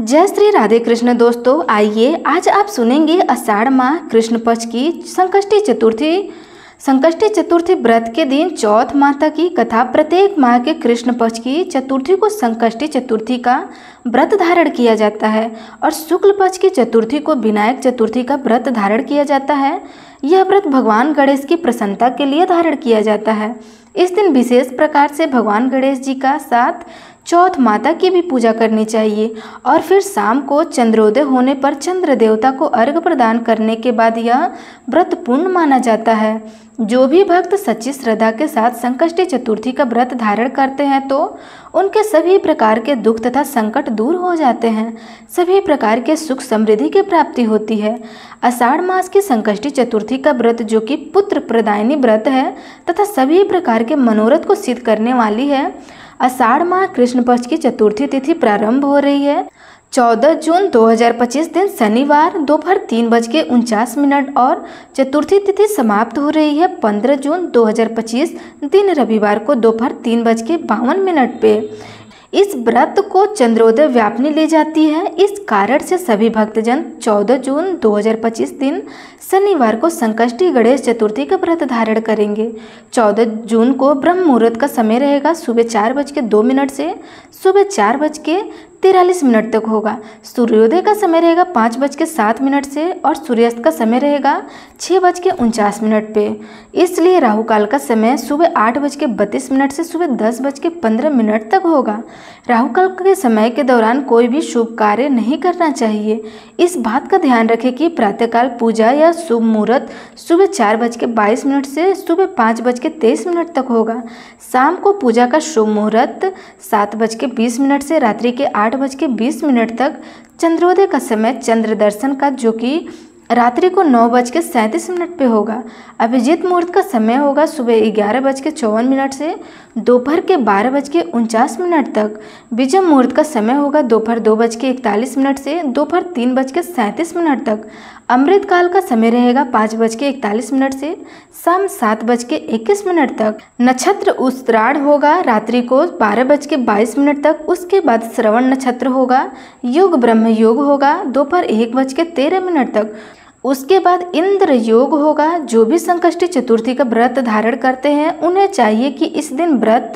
जय श्री राधे कृष्ण दोस्तों, आइए आज आप सुनेंगे आषाढ़ माह कृष्ण पक्ष की संकष्टी चतुर्थी व्रत के दिन चौथ माता की कथा। प्रत्येक माह के कृष्ण पक्ष की चतुर्थी को संकष्टी चतुर्थी का व्रत धारण किया जाता है और शुक्ल पक्ष की चतुर्थी को विनायक चतुर्थी का व्रत धारण किया जाता है। यह व्रत भगवान गणेश की प्रसन्नता के लिए धारण किया जाता है। इस दिन विशेष प्रकार से भगवान गणेश जी का साथ चौथ माता की भी पूजा करनी चाहिए और फिर शाम को चंद्रोदय होने पर चंद्र देवता को अर्घ्य प्रदान करने के बाद यह व्रत पूर्ण माना जाता है। जो भी भक्त सच्ची श्रद्धा के साथ संकष्टी चतुर्थी का व्रत धारण करते हैं तो उनके सभी प्रकार के दुख तथा संकट दूर हो जाते हैं, सभी प्रकार के सुख समृद्धि की प्राप्ति होती है। आषाढ़ मास की संकष्टी चतुर्थी का व्रत जो कि पुत्र प्रदायिनी व्रत है तथा सभी प्रकार के मनोरथ को सिद्ध करने वाली है। आषाढ़ माह कृष्ण पक्ष की चतुर्थी तिथि प्रारंभ हो रही है 14 जून 2025 दिन शनिवार दोपहर 3:49 और चतुर्थी तिथि समाप्त हो रही है 15 जून 2025 दिन रविवार को दोपहर 3:52 पे। इस व्रत को चंद्रोदय व्यापनी ली जाती है। इस कारण से सभी भक्तजन 14 जून 2025 दिन शनिवार को संकष्टी गणेश चतुर्थी का व्रत धारण करेंगे। 14 जून को ब्रह्म मुहूर्त का समय रहेगा सुबह 4:02 से सुबह 4:43 तक होगा। सूर्योदय का समय रहेगा 5:07 से और सूर्यास्त का समय रहेगा 6:49 पे। इसलिए राहु काल का समय सुबह 8:32 से सुबह 10:15 तक होगा। राहु काल के समय के दौरान कोई भी शुभ कार्य नहीं करना चाहिए। इस बात का ध्यान रखें कि प्रातःकाल पूजा या शुभ मुहूर्त सुबह 4:22 से सुबह 5:23 तक होगा। शाम को पूजा का शुभ मुहूर्त 7:20 से रात्रि के 8:20 तक। चंद्रोदय का समय चंद्र दर्शन का जो कि रात्रि को 9:37 पे होगा। अभिजीत मुहूर्त का समय होगा सुबह 11:54 से दोपहर के 12:49 तक। विजय मुहूर्त का समय होगा दोपहर 2:41 से दोपहर 3:37 तक। अमृत काल का समय रहेगा 5:41 से शाम 7:21 तक। नक्षत्र उत्तरायण होगा रात्रि को 12:22 तक। उसके बाद श्रवण नक्षत्र होगा। योग ब्रह्म योग होगा दोपहर 1:13 तक। उसके बाद इंद्र योग होगा। जो भी संकष्टी चतुर्थी का व्रत धारण करते हैं उन्हें चाहिए कि इस दिन व्रत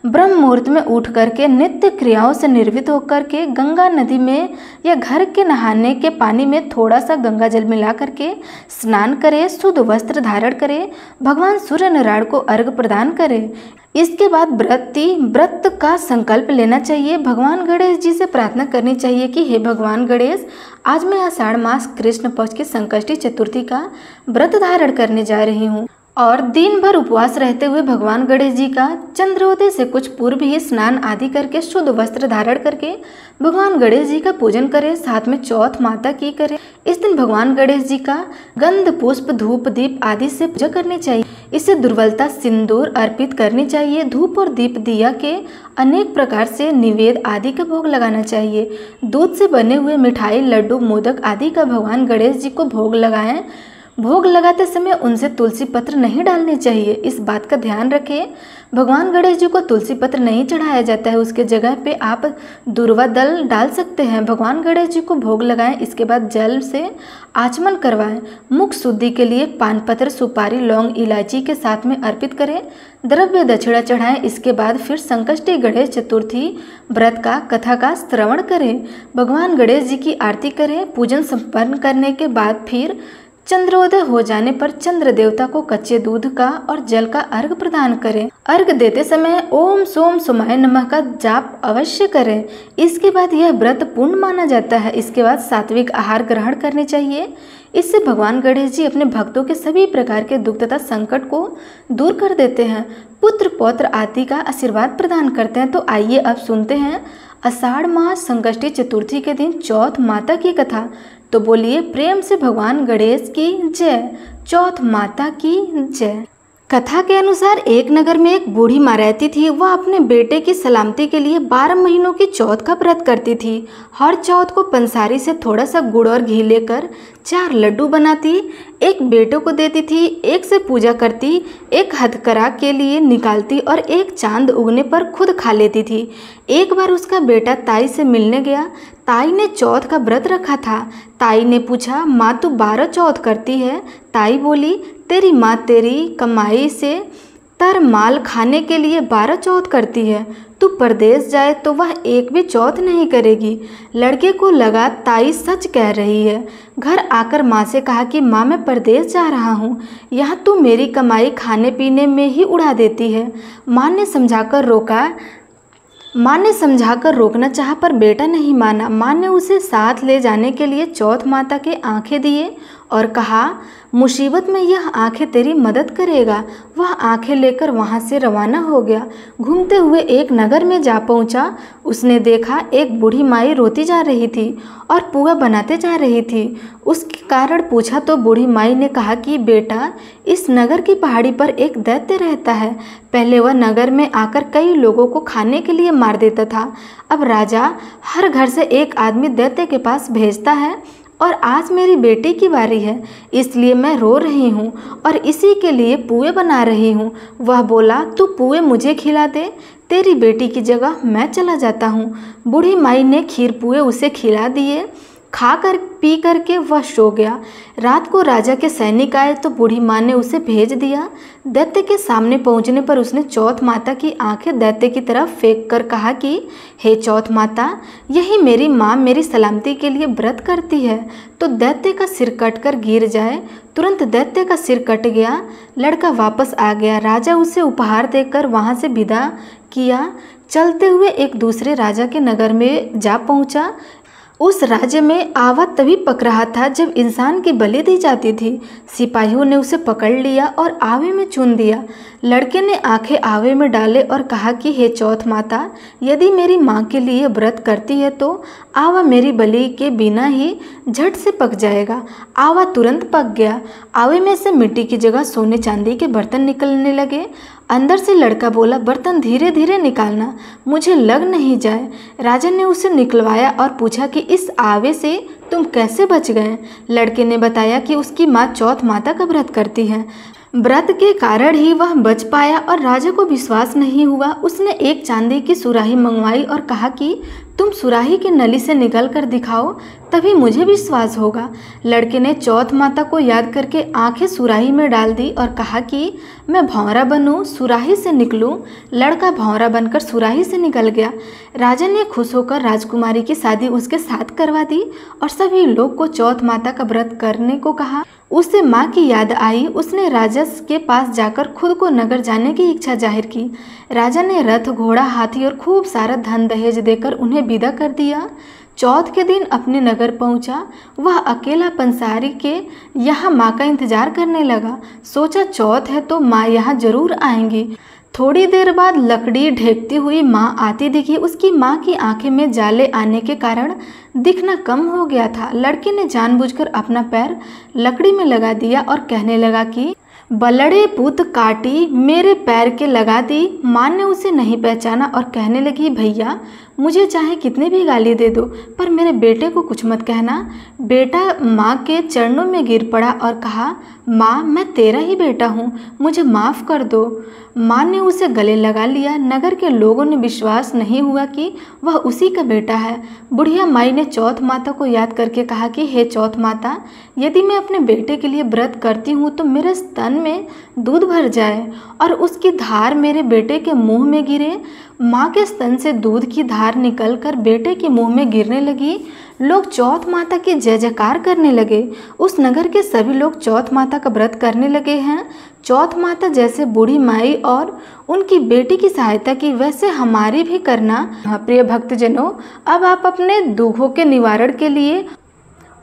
ब्रह्म मुहूर्त में उठ करके नित्य क्रियाओं से निर्वित होकर के गंगा नदी में या घर के नहाने के पानी में थोड़ा सा गंगा जल मिला करके स्नान करें, शुद्ध वस्त्र धारण करें, भगवान सूर्य नारायण को अर्घ्य प्रदान करें। इसके बाद व्रत का संकल्प लेना चाहिए। भगवान गणेश जी से प्रार्थना करनी चाहिए कि हे भगवान गणेश, आज मैं आषाढ़ मास कृष्ण पक्ष की संकष्टी चतुर्थी का व्रत धारण करने जा रही हूँ और दिन भर उपवास रहते हुए भगवान गणेश जी का चंद्रोदय से कुछ पूर्व ही स्नान आदि करके शुद्ध वस्त्र धारण करके भगवान गणेश जी का पूजन करें, साथ में चौथ माता की करें। इस दिन भगवान गणेश जी का गंध पुष्प धूप दीप आदि से पूजा करनी चाहिए। इसे दुर्वलता सिंदूर अर्पित करनी चाहिए। धूप और दीप दिया के अनेक प्रकार से निवेद आदि का भोग लगाना चाहिए। दूध से बने हुए मिठाई लड्डू मोदक आदि का भगवान गणेश जी को भोग लगाएं। भोग लगाते समय उनसे तुलसी पत्र नहीं डालने चाहिए, इस बात का ध्यान रखें। भगवान गणेश जी को तुलसी पत्र नहीं चढ़ाया जाता है, उसके जगह पे आप दूर्वा दल डाल सकते हैं। भगवान गणेश जी को भोग लगाएं। इसके बाद जल से आचमन करवाएं। मुख शुद्धि के लिए पान पत्र सुपारी लौंग इलायची के साथ में अर्पित करें। द्रव्य दक्षिणा चढ़ाएं। इसके बाद फिर संकष्टी गणेश चतुर्थी व्रत का कथा का श्रवण करें। भगवान गणेश जी की आरती करें। पूजन संपन्न करने के बाद फिर चंद्रोदय हो जाने पर चंद्र देवता को कच्चे दूध का और जल का अर्घ प्रदान करें। अर्घ देते समय ओम सोम सोमाय नमः का जाप अवश्य करें। इसके बाद यह व्रत पूर्ण माना जाता है। इसके बाद सात्विक आहार ग्रहण करने चाहिए। इससे भगवान गणेश जी अपने भक्तों के सभी प्रकार के दुख तथा संकट को दूर कर देते हैं, पुत्र पौत्र आदि का आशीर्वाद प्रदान करते हैं। तो आइए अब सुनते हैं आषाढ़ मास संकष्टी चतुर्थी के दिन चौथ माता की कथा। तो बोलिए प्रेम से भगवान गणेश की जय, चौथ माता की जय। कथा के अनुसार एक नगर में एक बूढ़ी माँ रहती थी। वह अपने बेटे की सलामती के लिए 12 महीनों की चौथ का व्रत करती थी। हर चौथ को पंसारी से थोड़ा सा गुड़ और घी लेकर 4 लड्डू बनाती, एक बेटे को देती थी, एक से पूजा करती, एक हथकरा के लिए निकालती और एक चांद उगने पर खुद खा लेती थी। एक बार उसका बेटा ताई से मिलने गया। ताई ने चौथ का व्रत रखा था। ताई ने पूछा, माँ तू 12 चौथ करती है? ताई बोली, तेरी माँ तेरी कमाई से तर माल खाने के लिए 12 चौथ करती है। तू परदेश जाए तो वह एक भी चौथ नहीं करेगी। लड़के को लगा ताई सच कह रही है। घर आकर माँ से कहा कि माँ मैं परदेश जा रहा हूँ, यहाँ तू मेरी कमाई खाने पीने में ही उड़ा देती है। माँ ने समझाकर रोकना चाहा पर बेटा नहीं माना। माँ ने उसे साथ ले जाने के लिए चौथ माता के आंखें दिए और कहा, मुसीबत में यह आंखें तेरी मदद करेगा। वह आंखें लेकर वहाँ से रवाना हो गया। घूमते हुए एक नगर में जा पहुँचा। उसने देखा एक बूढ़ी माई रोती जा रही थी और पुआ बनाते जा रही थी। उसके कारण पूछा तो बूढ़ी माई ने कहा कि बेटा, इस नगर की पहाड़ी पर एक दैत्य रहता है। पहले वह नगर में आकर कई लोगों को खाने के लिए मार देता था। अब राजा हर घर से एक आदमी दैत्य के पास भेजता है और आज मेरी बेटी की बारी है, इसलिए मैं रो रही हूँ और इसी के लिए पुए बना रही हूँ। वह बोला, तू पुए मुझे खिला दे, तेरी बेटी की जगह मैं चला जाता हूँ। बूढ़ी माई ने खीर पुए उसे खिला दिए। खाकर पी करके वह सो गया। रात को राजा के सैनिक आए तो बूढ़ी माँ ने उसे भेज दिया। दैत्य के सामने पहुँचने पर उसने चौथ माता की आंखें दैत्य की तरफ फेंक कर कहा कि हे चौथ माता, यही मेरी माँ मेरी सलामती के लिए व्रत करती है तो दैत्य का सिर कटकर गिर जाए। तुरंत दैत्य का सिर कट गया। लड़का वापस आ गया। राजा उसे उपहार देकर वहाँ से विदा किया। चलते हुए एक दूसरे राजा के नगर में जा पहुँचा। उस राज्य में आवा तभी पक रहा था जब इंसान की बलि दी जाती थी। सिपाहियों ने उसे पकड़ लिया और आवे में चुन दिया। लड़के ने आंखें आवे में डाले और कहा कि हे चौथ माता, यदि मेरी माँ के लिए व्रत करती है तो आवा मेरी बलि के बिना ही झट से पक जाएगा। आवा तुरंत पक गया। आवे में से मिट्टी की जगह सोने चांदी के बर्तन निकलने लगे। अंदर से लड़का बोला, बर्तन धीरे धीरे निकालना, मुझे लग नहीं जाए। राजा ने उसे निकलवाया और पूछा कि इस आवे से तुम कैसे बच गए? लड़के ने बताया कि उसकी माँ चौथ माता का व्रत करती है। व्रत के कारण ही वह बच पाया और राजा को विश्वास नहीं हुआ। उसने एक चांदी की सुराही मंगवाई और कहा कि तुम सुराही की नली से निकल कर दिखाओ, तभी मुझे विश्वास होगा। लड़के ने चौथ माता को याद करके आंखें सुराही में डाल दी और कहा कि मैं भौंरा बनूं, सुराही से निकलूं। लड़का भौंरा बनकर सुराही से निकल गया। राजा ने खुश होकर राजकुमारी की शादी उसके साथ करवा दी और सभी लोग को चौथ माता का व्रत करने को कहा। उसे माँ की याद आई। उसने राजा के पास जाकर खुद को नगर जाने की इच्छा जाहिर की। राजा ने रथ, घोड़ा, हाथी और खूब सारा धन दहेज देकर उन्हें विदा कर दिया। चौथ के दिन अपने नगर पहुंचा। वह अकेला पंसारी के यहाँ माँ का इंतजार करने लगा। सोचा चौथ है तो माँ यहाँ जरूर आएंगी। थोड़ी देर बाद लकड़ी ढेकती हुई माँ आती दिखी। उसकी माँ की आंखें में जाले आने के कारण दिखना कम हो गया था। लड़के ने जानबूझकर अपना पैर लकड़ी में लगा दिया और कहने लगा कि बलड़े पुत काटी मेरे पैर के लगा दी। माँ ने उसे नहीं पहचाना और कहने लगी, भैया मुझे चाहे कितने भी गाली दे दो पर मेरे बेटे को कुछ मत कहना। बेटा माँ के चरणों में गिर पड़ा और कहा, माँ मैं तेरा ही बेटा हूँ, मुझे माफ़ कर दो। माँ ने उसे गले लगा लिया। नगर के लोगों ने विश्वास नहीं हुआ कि वह उसी का बेटा है। बुढ़िया माई ने चौथ माता को याद करके कहा कि हे चौथ माता, यदि मैं अपने बेटे के लिए व्रत करती हूँ तो मेरे स्तन में दूध भर जाए और उसकी धार मेरे बेटे के मुंह में गिरे। माँ के स्तन से दूध की धार निकलकर बेटे के मुंह में गिरने लगी। लोग चौथ माता की जय जयकार करने लगे। उस नगर के सभी लोग चौथ माता का व्रत करने लगे हैं। चौथ माता जैसे बूढ़ी माई और उनकी बेटी की सहायता की, वैसे हमारी भी करना। प्रिय भक्तजनों, अब आप अपने दुखों के निवारण के लिए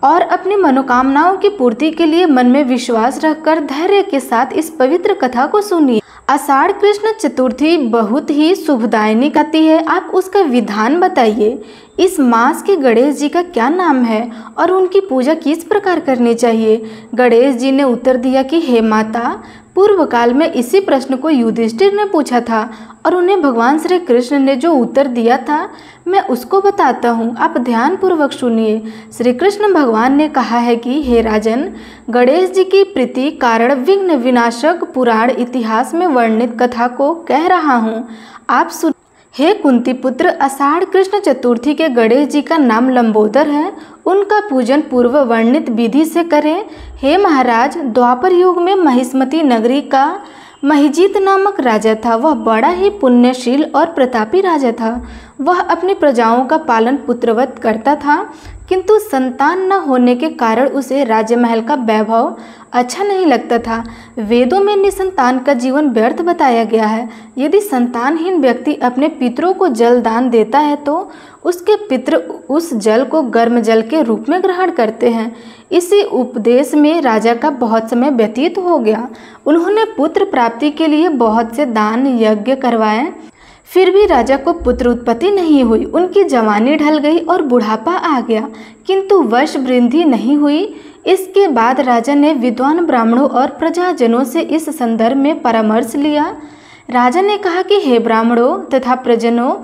और अपनी मनोकामनाओं की पूर्ति के लिए मन में विश्वास रखकर धैर्य के साथ इस पवित्र कथा को सुनिए। आषाढ़ कृष्ण चतुर्थी बहुत ही शुभदायिनी आती है। आप उसका विधान बताइए। इस मास के गणेश जी का क्या नाम है और उनकी पूजा किस प्रकार करनी चाहिए? गणेश जी ने उत्तर दिया कि हे माता, पूर्व काल में इसी प्रश्न को युधिष्ठिर ने पूछा था और उन्हें भगवान श्री कृष्ण ने जो उत्तर दिया था मैं उसको बताता हूँ, आप ध्यान पूर्वक सुनिए। श्री कृष्ण भगवान ने कहा है कि हे राजन, गणेश जी की प्रीति कारण विघ्न विनाशक पुराण इतिहास में वर्णित कथा को कह रहा हूँ, आप सुन। हे कुंती पुत्र, आषाढ़ कृष्ण चतुर्थी के गणेश जी का नाम लंबोदर है। उनका पूजन पूर्व वर्णित विधि से करें। हे महाराज, द्वापर युग में महिष्मती नगरी का महिजीत नामक राजा था। वह बड़ा ही पुण्यशील और प्रतापी राजा था। वह अपनी प्रजाओं का पालन पुत्रवत करता था, किंतु संतान न होने के कारण उसे राजमहल का वैभव अच्छा नहीं लगता था। वेदों में निसंतान का जीवन व्यर्थ बताया गया है। यदि संतानहीन व्यक्ति अपने पितरों को जल दान देता है तो उसके पितर उस जल को गर्म जल के रूप में ग्रहण करते हैं। इसी उपदेश में राजा का बहुत समय व्यतीत हो गया। उन्होंने पुत्र प्राप्ति के लिए बहुत से दान यज्ञ करवाए, फिर भी राजा को पुत्र उत्पत्ति नहीं हुई। उनकी जवानी ढल गई और बुढ़ापा आ गया, किंतु वंश वृद्धि नहीं हुई। इसके बाद राजा ने विद्वान ब्राह्मणों और प्रजाजनों से इस संदर्भ में परामर्श लिया। राजा ने कहा कि हे ब्राह्मणों तथा प्रजनों,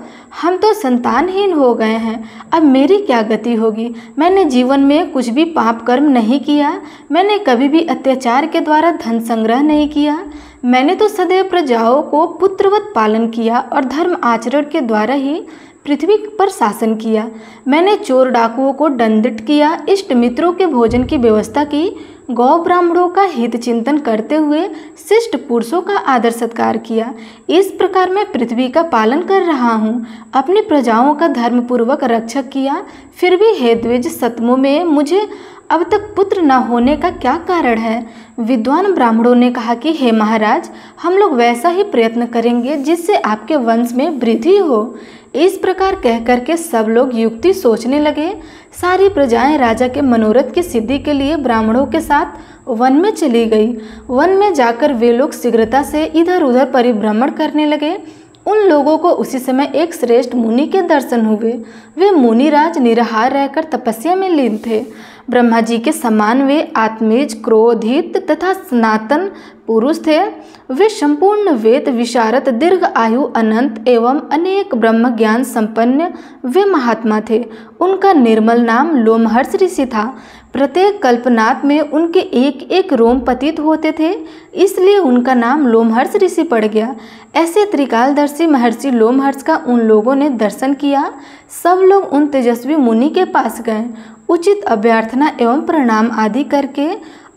हम तो संतानहीन हो गए हैं, अब मेरी क्या गति होगी। मैंने जीवन में कुछ भी पाप कर्म नहीं किया। मैंने कभी भी अत्याचार के द्वारा धन संग्रह नहीं किया। मैंने तो सदैव प्रजाओं को पुत्रवत पालन किया और धर्म आचरण के द्वारा ही पृथ्वी पर शासन किया। मैंने चोर डाकुओं को दंडित किया, इष्ट मित्रों के भोजन की व्यवस्था की, गौ ब्राह्मणों का हित चिंतन करते हुए शिष्ट पुरुषों का आदर सत्कार किया। इस प्रकार मैं पृथ्वी का पालन कर रहा हूँ। अपनी प्रजाओं का धर्मपूर्वक रक्षक किया। फिर भी हे द्विज सतमों में मुझे अब तक पुत्र न होने का क्या कारण है। विद्वान ब्राह्मणों ने कहा कि हे महाराज, हम लोग वैसा ही प्रयत्न करेंगे जिससे आपके वंश में वृद्धि हो। इस प्रकार कह करके सब लोग युक्ति सोचने लगे। सारी प्रजाएं राजा के मनोरथ की सिद्धि के लिए ब्राह्मणों के साथ वन में चली गई। वन में जाकर वे लोग शीघ्रता से इधर उधर परिभ्रमण करने लगे। उन लोगों को उसी समय एक श्रेष्ठ मुनि के दर्शन हुए। वे मुनिराज निराहार रहकर तपस्या में लीन थे। ब्रह्मा जी के समान वे आत्मीज, क्रोधित तथा सनातन पुरुष थे। वे संपूर्ण वेद विशारद, दीर्घ आयु, अनंत एवं अनेक ब्रह्म ज्ञान संपन्न वे महात्मा थे। उनका निर्मल नाम लोमहर्ष ऋषि था। प्रत्येक कल्पनाथ में उनके एक एक रोम पतित होते थे, इसलिए उनका नाम लोमहर्ष ऋषि पड़ गया। ऐसे त्रिकालदर्शी महर्षि लोमहर्ष का उन लोगों ने दर्शन किया। सब लोग उन तेजस्वी मुनि के पास गए। उचित अभ्यर्थना एवं प्रणाम आदि करके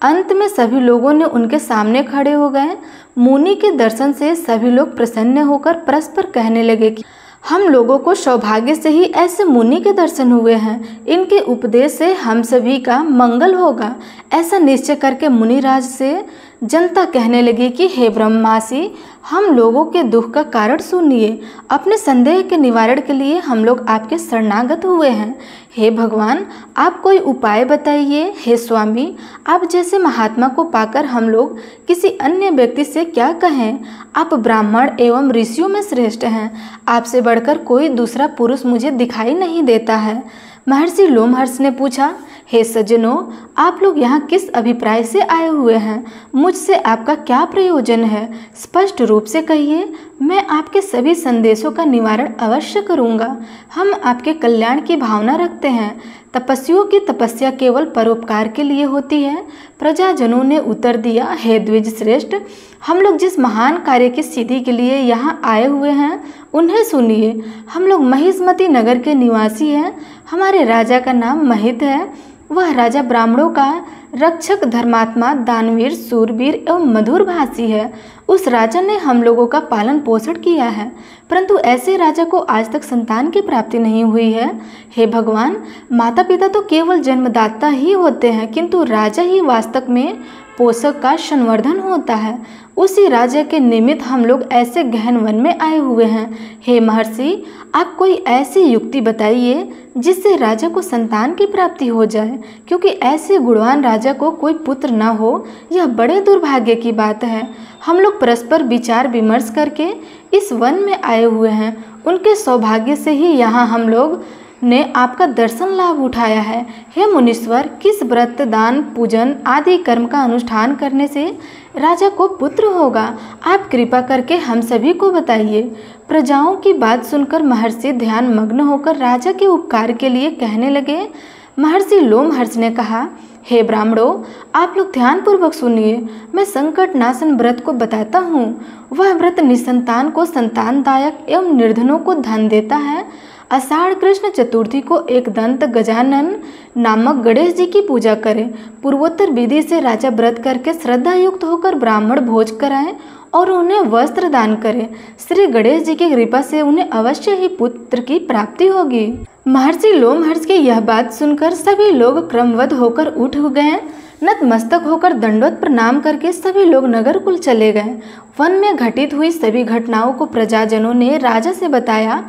अंत में सभी लोगों ने उनके सामने खड़े हो गए। मुनि के दर्शन से सभी लोग प्रसन्न होकर परस्पर कहने लगे कि हम लोगों को सौभाग्य से ही ऐसे मुनि के दर्शन हुए हैं। इनके उपदेश से हम सभी का मंगल होगा। ऐसा निश्चय करके मुनिराज से जनता कहने लगी कि हे ब्रह्मासी, हम लोगों के दुख का कारण सुनिए। अपने संदेह के निवारण के लिए हम लोग आपके शरणागत हुए हैं। हे भगवान, आप कोई उपाय बताइए। हे स्वामी, आप जैसे महात्मा को पाकर हम लोग किसी अन्य व्यक्ति से क्या कहें। आप ब्राह्मण एवं ऋषियों में श्रेष्ठ हैं। आपसे बढ़कर कोई दूसरा पुरुष मुझे दिखाई नहीं देता है। महर्षि लोमहर्ष ने पूछा, हे सज्जनों, आप लोग यहाँ किस अभिप्राय से आए हुए हैं। मुझसे आपका क्या प्रयोजन है, स्पष्ट रूप से कहिए। मैं आपके सभी संदेशों का निवारण अवश्य करूँगा। हम आपके कल्याण की भावना रखते हैं। तपस्वियों की तपस्या केवल परोपकार के लिए होती है। प्रजाजनों ने उत्तर दिया, हे द्विज श्रेष्ठ, हम लोग जिस महान कार्य की सिद्धि के लिए यहाँ आए हुए हैं उन्हें सुनिए। हम लोग महिष्मती नगर के निवासी हैं। हमारे राजा का नाम महित है। वह राजा ब्राह्मणों का रक्षक, धर्मात्मा, दानवीर, सूरवीर एवं मधुर भाषी है। उस राजा ने हम लोगों का पालन पोषण किया है, परंतु ऐसे राजा को आज तक संतान की प्राप्ति नहीं हुई है। हे भगवान, माता पिता तो केवल जन्मदाता ही होते हैं, किंतु राजा ही वास्तव में पोषक का संवर्धन होता है। उसी राजा के निमित्त हम लोग ऐसे गहन वन में आए हुए हैं। हे महर्षि, आप कोई ऐसी युक्ति बताइए जिससे राजा को संतान की प्राप्ति हो जाए, क्योंकि ऐसे गुणवान राजा को कोई पुत्र न हो यह बड़े दुर्भाग्य की बात है। हम लोग परस्पर विचार विमर्श करके इस वन में आए हुए हैं। उनके सौभाग्य से ही यहाँ हम लोग ने आपका दर्शन लाभ उठाया है। हे मुनीश्वर, किस व्रत, दान, पूजन आदि कर्म का अनुष्ठान करने से राजा को पुत्र होगा, आप कृपा करके हम सभी को बताइए। प्रजाओं की बात सुनकर महर्षि ध्यान मग्न होकर राजा के उपकार के लिए कहने लगे, महर्षि लोमहर्ष ने कहा, हे ब्राह्मणों, आप लोग ध्यानपूर्वक सुनिए। मैं संकट नाशन व्रत को बताता हूँ। वह व्रत निसंतान को संतानदायक एवं निर्धनों को धन देता है। आषाढ़ कृष्ण चतुर्थी को एक दंत गजानन नामक गणेश जी की पूजा करें। पूर्वोत्तर विधि से राजा व्रत करके श्रद्धा युक्त होकर ब्राह्मण भोज कराएं और उन्हें वस्त्र दान करें। श्री गणेश जी की कृपा से उन्हें अवश्य ही पुत्र की प्राप्ति होगी। महर्षि लोमहर्ष की यह बात सुनकर सभी लोग क्रमबद्ध होकर उठ गए। नतमस्तक होकर दंडवत प्रणाम करके सभी लोग नगर कुल चले गए। वन में घटित हुई सभी घटनाओं को प्रजाजनों ने राजा से बताया।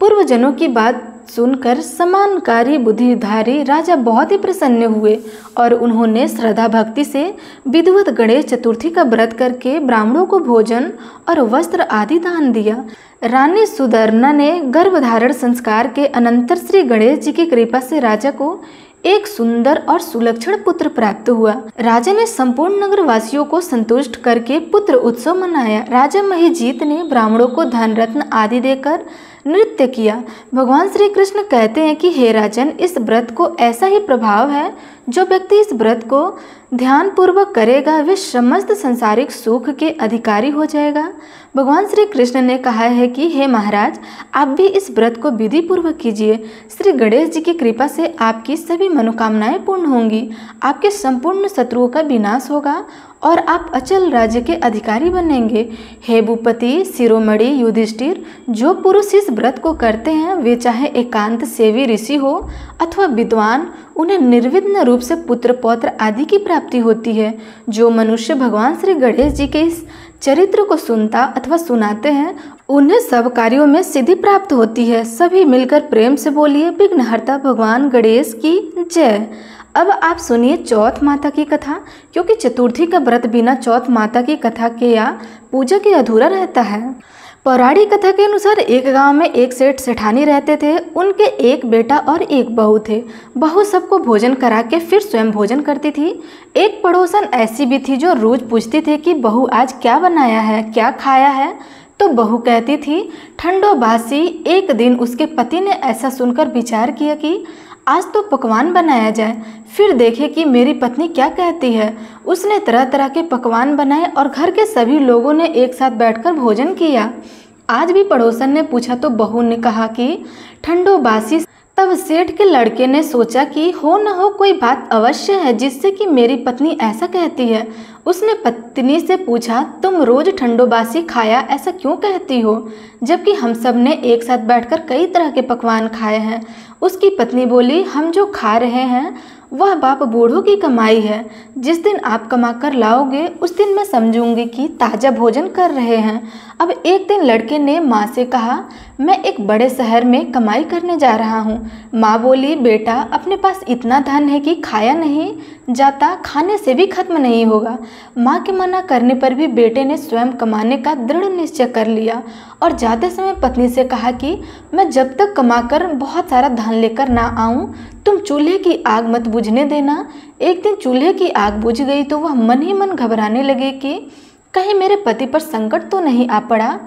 पूर्वजनों की बात सुनकर समानकारी बुद्धिधारी राजा बहुत ही प्रसन्न हुए और उन्होंने श्रद्धा भक्ति से विधिवत गणेश चतुर्थी का व्रत करके ब्राह्मणों को भोजन और वस्त्र आदि दान दिया। रानी सुदर्णा ने गर्भधारण संस्कार के अनंतर श्री गणेश जी की कृपा से राजा को एक सुंदर और सुलक्षण पुत्र प्राप्त हुआ। राजा ने संपूर्ण नगर वासियों को संतुष्ट करके पुत्र उत्सव मनाया। राजा महिजीत ने ब्राह्मणों को धन रत्न आदि देकर नृत्य किया। भगवान श्री कृष्ण कहते हैं कि हे राजन, इस व्रत को ऐसा ही प्रभाव है, जो व्यक्ति इस व्रत को ध्यान पूर्वक करेगा वे समस्त संसारिक सुख के अधिकारी हो जाएगा। भगवान श्री कृष्ण ने कहा है कि हे महाराज, आप भी इस व्रत को विधि पूर्वक कीजिए। श्री गणेश जी की कृपा से आपकी सभी मनोकामनाएं पूर्ण होंगी, आपके संपूर्ण शत्रुओं का विनाश होगा और आप अचल राज्य के अधिकारी बनेंगे। हे भूपति शिरोमणि युधिष्ठिर, जो पुरुष इस व्रत को करते हैं वे चाहे एकांत सेवी ऋषि हो अथवा विद्वान, उन्हें निर्विघ्न रूप से पुत्र पौत्र आदि की प्राप्ति होती है। जो मनुष्य भगवान श्री गणेश जी के इस चरित्र को सुनता अथवा सुनाते हैं उन्हें सब कार्यों में सिद्धि प्राप्त होती है। सभी मिलकर प्रेम से बोलिए, विघ्नहर्ता भगवान गणेश की जय। अब आप सुनिए चौथ माता की कथा, क्योंकि चतुर्थी का व्रत बिना चौथ माता की कथा के या पूजा के अधूरा रहता है। पौराणिक कथा के अनुसार एक गांव में एक सेठ सेठानी रहते थे। उनके एक बेटा और एक बहू थे। बहू सबको भोजन करा के फिर स्वयं भोजन करती थी। एक पड़ोसन ऐसी भी थी जो रोज पूछती थी कि बहू आज क्या बनाया है, क्या खाया है। तो बहू कहती थी ठंडो बासी। एक दिन उसके पति ने ऐसा सुनकर विचार किया कि आज तो पकवान बनाया जाए, फिर देखे कि मेरी पत्नी क्या कहती है। उसने तरह तरह के पकवान बनाए और घर के सभी लोगों ने एक साथ बैठकर भोजन किया। आज भी पड़ोसन ने पूछा तो बहू ने कहा कि ठंडो बासी। तब सेठ के लड़के ने सोचा कि हो न हो कोई बात अवश्य है जिससे कि मेरी पत्नी ऐसा कहती है। उसने पत्नी से पूछा, तुम रोज ठंडो बासी खाया ऐसा क्यों कहती हो, जबकि हम सब ने एक साथ बैठकर कई तरह के पकवान खाए हैं। उसकी पत्नी बोली, हम जो खा रहे हैं वह बाप बूढ़ों की कमाई है। जिस दिन आप कमा कर लाओगे उस दिन मैं समझूंगी कि ताज़ा भोजन कर रहे हैं। अब एक दिन लड़के ने माँ से कहा, मैं एक बड़े शहर में कमाई करने जा रहा हूँ। माँ बोली, बेटा अपने पास इतना धन है कि खाया नहीं जाता, खाने से भी खत्म नहीं होगा। माँ के मना करने पर भी बेटे ने स्वयं कमाने का दृढ़ निश्चय कर लिया और जाते समय पत्नी से कहा कि मैं जब तक कमाकर बहुत सारा धन लेकर ना आऊँ तुम चूल्हे की आग मत बुझने देना। एक दिन चूल्हे की आग बुझ गई तो वह मन ही मन घबराने लगे कि कहीं मेरे पति पर संकट तो नहीं आ पड़ा,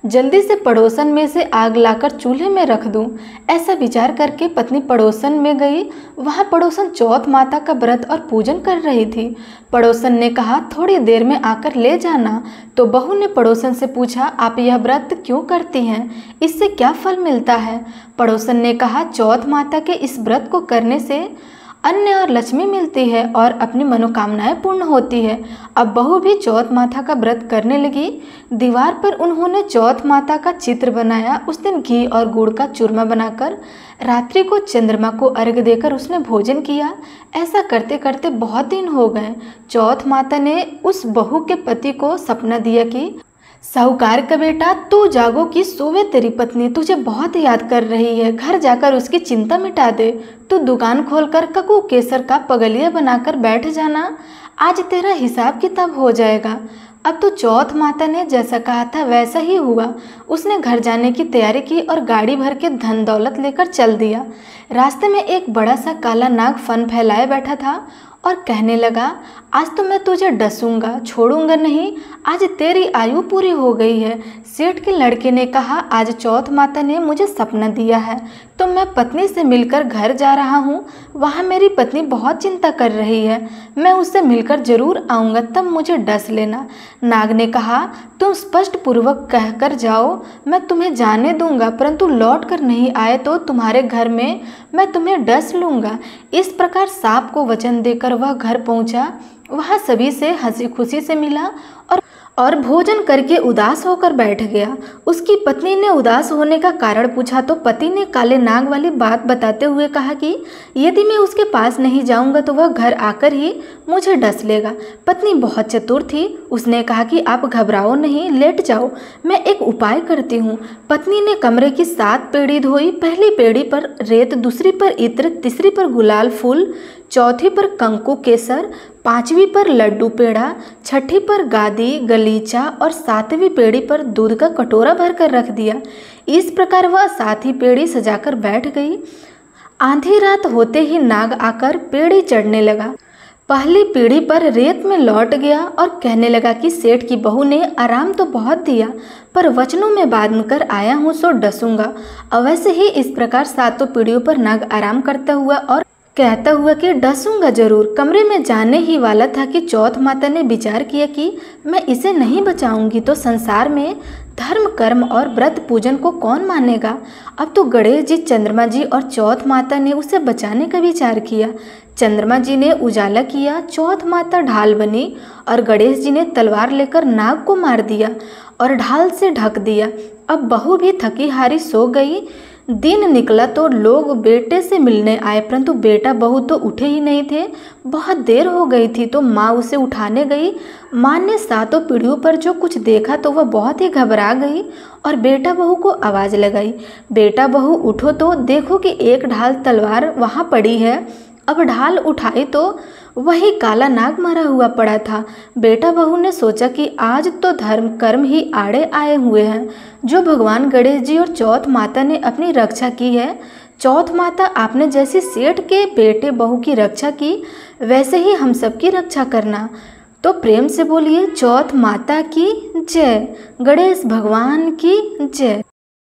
जल्दी से पड़ोसन में से आग लाकर चूल्हे में रख दूं। ऐसा विचार करके पत्नी पड़ोसन में गई। वहां पड़ोसन चौथ माता का व्रत और पूजन कर रही थी। पड़ोसन ने कहा, थोड़ी देर में आकर ले जाना। तो बहू ने पड़ोसन से पूछा, आप यह व्रत क्यों करती हैं, इससे क्या फल मिलता है। पड़ोसन ने कहा, चौथ माता के इस व्रत को करने से अन्न और लक्ष्मी मिलती है और अपनी मनोकामनाएं पूर्ण होती है। अब बहू भी चौथ माता का व्रत करने लगी। दीवार पर उन्होंने चौथ माता का चित्र बनाया। उस दिन घी और गुड़ का चूरमा बनाकर रात्रि को चंद्रमा को अर्घ्य देकर उसने भोजन किया। ऐसा करते करते बहुत दिन हो गए। चौथ माता ने उस बहू के पति को सपना दिया कि साहूकार का बेटा, तू जागो कि सोवे तेरी पत्नी तुझे बहुत याद कर रही है। घर जाकर उसकी चिंता मिटा दे। तू दुकान खोलकर ककू केसर का पगलिया बनाकर बैठ जाना। आज तेरा हिसाब किताब हो जाएगा। अब तो चौथ माता ने जैसा कहा था वैसा ही हुआ। उसने घर जाने की तैयारी की और गाड़ी भर के धन दौलत लेकर चल दिया। रास्ते में एक बड़ा सा काला नाग फन फैलाए बैठा था और कहने लगा, आज तो मैं तुझे डसूंगा, छोड़ूंगा नहीं। आज तेरी आयु पूरी हो गई है। सेठ के लड़के ने कहा, आज चौथ माता ने मुझे सपना दिया है तो मैं पत्नी से मिलकर घर जा रहा हूँ। वहाँ मेरी पत्नी बहुत चिंता कर रही है। मैं उससे मिलकर जरूर आऊँगा, तब मुझे डस लेना। नाग ने कहा, तुम स्पष्ट पूर्वक कहकर जाओ, मैं तुम्हें जाने दूंगा, परंतु लौट कर नहीं आए तो तुम्हारे घर में मैं तुम्हें डस लूँगा। इस प्रकार सांप को वचन देकर वह घर पहुँचा। वहाँ सभी से हंसी खुशी से मिला और भोजन करके उदास होकर बैठ गया। उसकी पत्नी ने उदास होने का कारण पूछा तो पति ने काले नाग वाली बात बताते हुए कहा कि यदि मैं उसके पास नहीं जाऊंगा तो वह घर आकर ही मुझे डस लेगा। पत्नी बहुत चतुर थी। उसने कहा कि आप घबराओ नहीं, लेट जाओ, मैं एक उपाय करती हूँ। पत्नी ने कमरे की 7 पेड़ी धोई। पहली पेड़ी पर रेत, दूसरी पर इत्र, तीसरी पर गुलाल फूल, चौथी पर कंकु केसर, 5वीं पर लड्डू पेड़ा, 6ठी पर गादी गलीचा और 7वीं पेड़ी पर दूध का कटोरा भरकर रख दिया। इस प्रकार वह 7ही पेड़ी सजाकर बैठ गई। आधी रात होते ही नाग आकर पेड़ी चढ़ने लगा। पहली पीढ़ी पर रेत में लौट गया और कहने लगा कि सेठ की बहू ने आराम तो बहुत दिया, पर वचनों में बांधकर आया हूँ सो डसूंगा। अवश्य ही इस प्रकार 7 पीढ़ियों पर नाग आराम करता हुआ और कहता हुआ कि डसूंगा जरूर कमरे में जाने ही वाला था कि चौथ माता ने विचार किया कि मैं इसे नहीं बचाऊंगी तो संसार में धर्म, कर्म और व्रत पूजन को कौन मानेगा। अब तो गणेश जी, चंद्रमा जी और चौथ माता ने उसे बचाने का विचार किया। चंद्रमा जी ने उजाला किया, चौथ माता ढाल बनी और गणेश जी ने तलवार लेकर नाग को मार दिया और ढाल से ढक दिया। अब बहू भी थकी हारी सो गई। दिन निकला तो लोग बेटे से मिलने आए, परंतु बेटा बहू तो उठे ही नहीं थे। बहुत देर हो गई थी तो माँ उसे उठाने गई। माँ ने 7 पीढ़ियों पर जो कुछ देखा तो वह बहुत ही घबरा गई और बेटा बहू को आवाज़ लगाई, बेटा बहू उठो तो देखो कि एक ढाल तलवार वहाँ पड़ी है। अब ढाल उठाई तो वही काला नाग मरा हुआ पड़ा था। बेटा बहू ने सोचा कि आज तो धर्म कर्म ही आड़े आए हुए हैं। जो भगवान गणेश जी और चौथ माता ने अपनी रक्षा की है, चौथ माता आपने जैसे सेठ के बेटे बहू की रक्षा की वैसे ही हम सब की रक्षा करना। तो प्रेम से बोलिए, चौथ माता की जय, गणेश भगवान की जय।